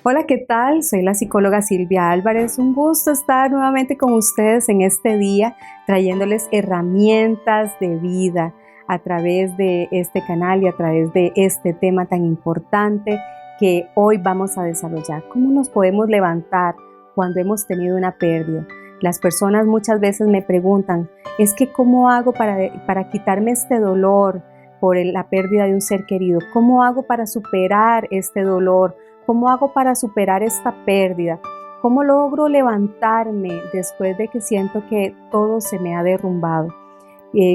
Hola, ¿qué tal? Soy la psicóloga Silvia Álvarez. Un gusto estar nuevamente con ustedes en este día, trayéndoles herramientas de vida a través de este canal y a través de este tema tan importante que hoy vamos a desarrollar. ¿Cómo nos podemos levantar cuando hemos tenido una pérdida? Las personas muchas veces me preguntan, es que ¿cómo hago para quitarme este dolor por la pérdida de un ser querido? ¿Cómo hago para superar este dolor? ¿Cómo hago para superar esta pérdida? ¿Cómo logro levantarme después de que siento que todo se me ha derrumbado?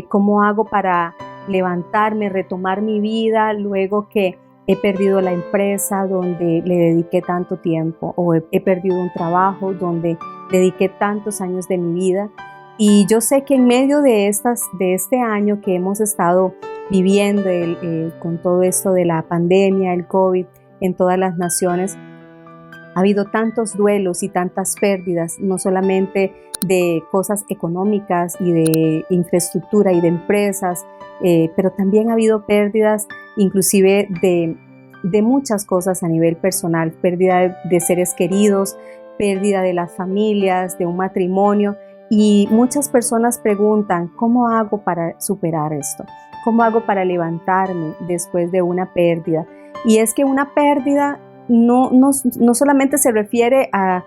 ¿Cómo hago para levantarme, retomar mi vida luego que he perdido la empresa donde le dediqué tanto tiempo o he perdido un trabajo donde dediqué tantos años de mi vida? Y yo sé que en medio de este año que hemos estado viviendo con todo esto de la pandemia, el COVID, en todas las naciones, ha habido tantos duelos y tantas pérdidas, no solamente de cosas económicas y de infraestructura y de empresas, pero también ha habido pérdidas inclusive de muchas cosas a nivel personal, pérdida de seres queridos, pérdida de las familias, de un matrimonio. Y muchas personas preguntan, ¿cómo hago para superar esto? ¿Cómo hago para levantarme después de una pérdida? Y es que una pérdida no solamente se refiere a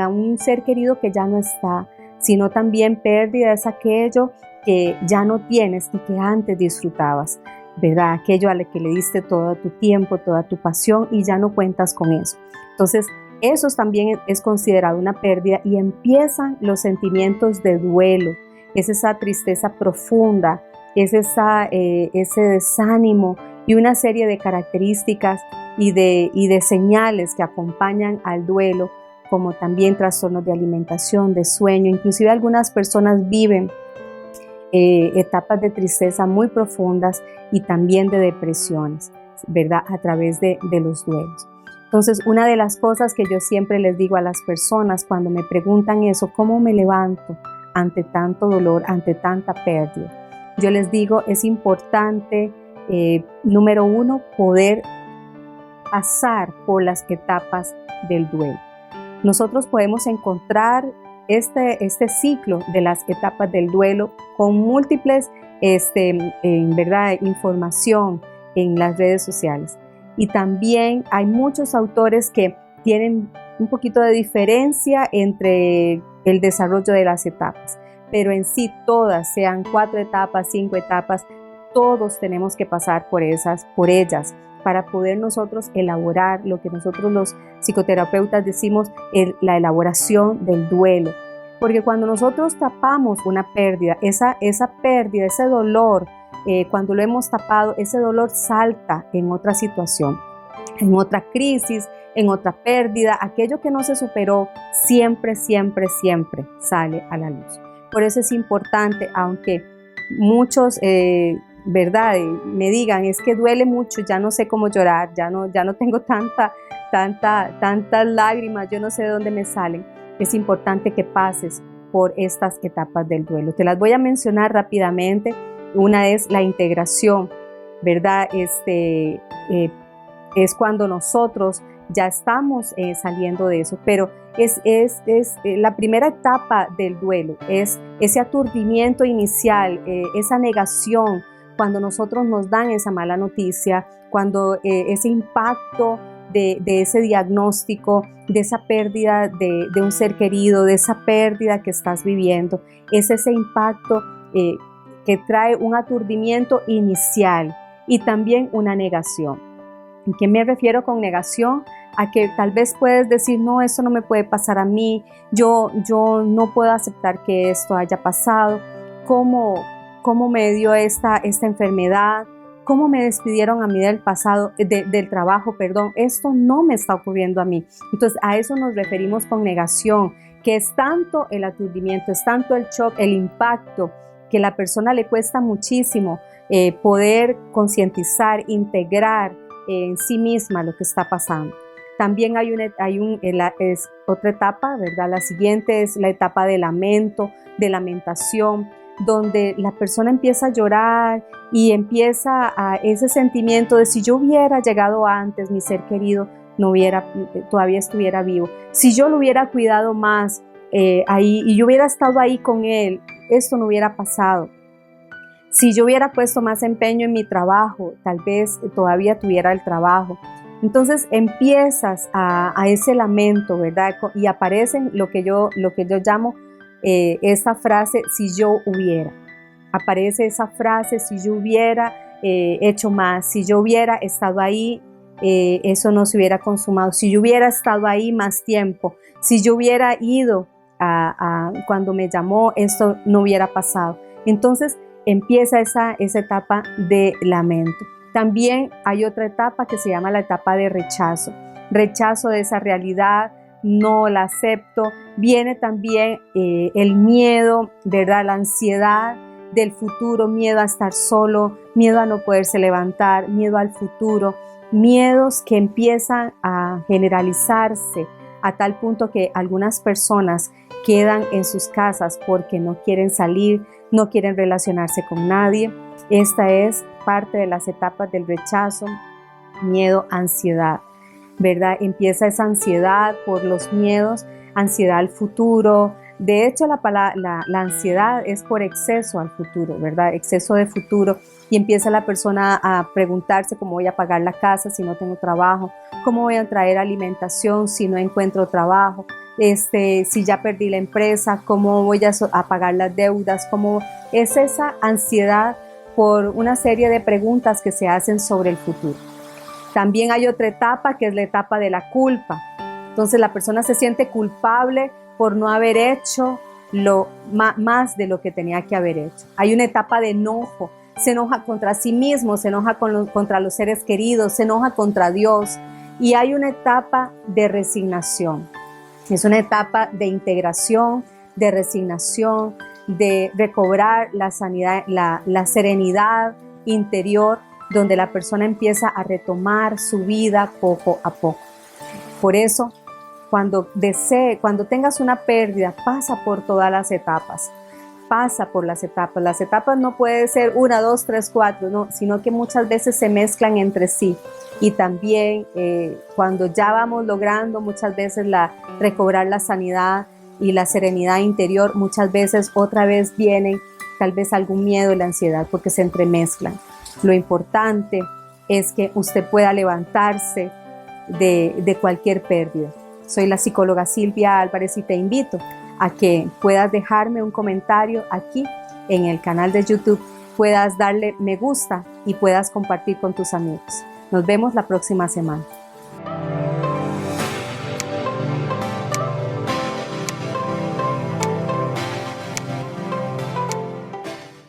un ser querido que ya no está, sino también pérdida es aquello que ya no tienes y que antes disfrutabas, ¿verdad? Aquello a lo que le diste todo tu tiempo, toda tu pasión y ya no cuentas con eso. Entonces, eso también es considerado una pérdida y empiezan los sentimientos de duelo, es esa tristeza profunda, es ese desánimo y una serie de características y de señales que acompañan al duelo, como también trastornos de alimentación, de sueño. Inclusive algunas personas viven etapas de tristeza muy profundas y también de depresiones, ¿verdad? A través de los duelos. Entonces, una de las cosas que yo siempre les digo a las personas cuando me preguntan eso, ¿cómo me levanto ante tanto dolor, ante tanta pérdida? Yo les digo, es importante, número uno, poder pasar por las etapas del duelo. Nosotros podemos encontrar este ciclo de las etapas del duelo con múltiples en verdad, información en las redes sociales. Y también hay muchos autores que tienen un poquito de diferencia entre el desarrollo de las etapas, pero en sí todas, sean 4 etapas, 5 etapas, todos tenemos que pasar por ellas para poder nosotros elaborar lo que nosotros los psicoterapeutas decimos la elaboración del duelo. Porque cuando nosotros tapamos una pérdida, esa pérdida, ese dolor, cuando lo hemos tapado, ese dolor salta en otra situación, en otra crisis, en otra pérdida. Aquello que no se superó siempre, siempre, siempre sale a la luz. Por eso es importante, aunque muchos ¿verdad? Me digan, es que duele mucho, ya no sé cómo llorar, ya no tengo tantas lágrimas, yo no sé de dónde me salen. Es importante que pases por estas etapas del duelo. Te las voy a mencionar rápidamente. Una es la integración, ¿verdad? Es cuando nosotros ya estamos saliendo de eso, pero es la primera etapa del duelo, es ese aturdimiento inicial, esa negación, cuando nosotros nos dan esa mala noticia, cuando ese impacto de ese diagnóstico, de esa pérdida de un ser querido, de esa pérdida que estás viviendo, es ese impacto que trae un aturdimiento inicial y también una negación. ¿A qué me refiero con negación? A que tal vez puedes decir, no, eso no me puede pasar a mí, yo no puedo aceptar que esto haya pasado, ¿cómo me dio esta enfermedad? ¿Cómo me despidieron a mí del trabajo? Esto no me está ocurriendo a mí. Entonces, a eso nos referimos con negación, que es tanto el aturdimiento, es tanto el shock, el impacto, que a la persona le cuesta muchísimo poder concientizar, integrar en sí misma lo que está pasando. También es otra etapa, ¿verdad? La siguiente es la etapa de lamento, de lamentación, donde la persona empieza a llorar y empieza a ese sentimiento de si yo hubiera llegado antes, mi ser querido todavía estuviera vivo. Si yo lo hubiera cuidado más ahí y yo hubiera estado ahí con él, esto no hubiera pasado. Si yo hubiera puesto más empeño en mi trabajo, tal vez todavía tuviera el trabajo. Entonces empiezas a ese lamento, ¿verdad? Y aparecen lo que yo llamo esta frase, si yo hubiera. Aparece esa frase, si yo hubiera hecho más, si yo hubiera estado ahí, eso no se hubiera consumado. Si yo hubiera estado ahí más tiempo, si yo hubiera ido cuando me llamó, esto no hubiera pasado. Entonces empieza esa etapa de lamento. También hay otra etapa que se llama la etapa de rechazo. Rechazo de esa realidad, no la acepto. Viene también el miedo, ¿verdad? La ansiedad del futuro, miedo a estar solo, miedo a no poderse levantar, miedo al futuro, miedos que empiezan a generalizarse a tal punto que algunas personas quedan en sus casas porque no quieren salir, no quieren relacionarse con nadie. Esta es parte de las etapas del rechazo, miedo, ansiedad, ¿verdad? Empieza esa ansiedad por los miedos, ansiedad al futuro. De hecho, la ansiedad es por exceso al futuro, ¿verdad? Exceso de futuro. Y empieza la persona a preguntarse cómo voy a pagar la casa si no tengo trabajo, cómo voy a traer alimentación si no encuentro trabajo, si ya perdí la empresa, cómo voy a pagar las deudas, cómo es esa ansiedad por una serie de preguntas que se hacen sobre el futuro. También hay otra etapa que es la etapa de la culpa. Entonces la persona se siente culpable por no haber hecho más de lo que tenía que haber hecho. Hay una etapa de enojo, se enoja contra sí mismo, se enoja contra los seres queridos, se enoja contra Dios. Y hay una etapa de resignación. Es una etapa de integración, de resignación, de recobrar la sanidad, la serenidad interior, donde la persona empieza a retomar su vida poco a poco. Por eso, cuando tengas una pérdida, pasa por todas las etapas. Pasa por las etapas. Las etapas no pueden ser 1, 2, 3, 4, no, sino que muchas veces se mezclan entre sí. Y también cuando ya vamos logrando muchas veces recobrar la sanidad y la serenidad interior, muchas veces otra vez vienen tal vez algún miedo y la ansiedad porque se entremezclan. Lo importante es que usted pueda levantarse de cualquier pérdida. Soy la psicóloga Silvia Álvarez y te invito a que puedas dejarme un comentario aquí en el canal de YouTube, puedas darle me gusta y puedas compartir con tus amigos. Nos vemos la próxima semana.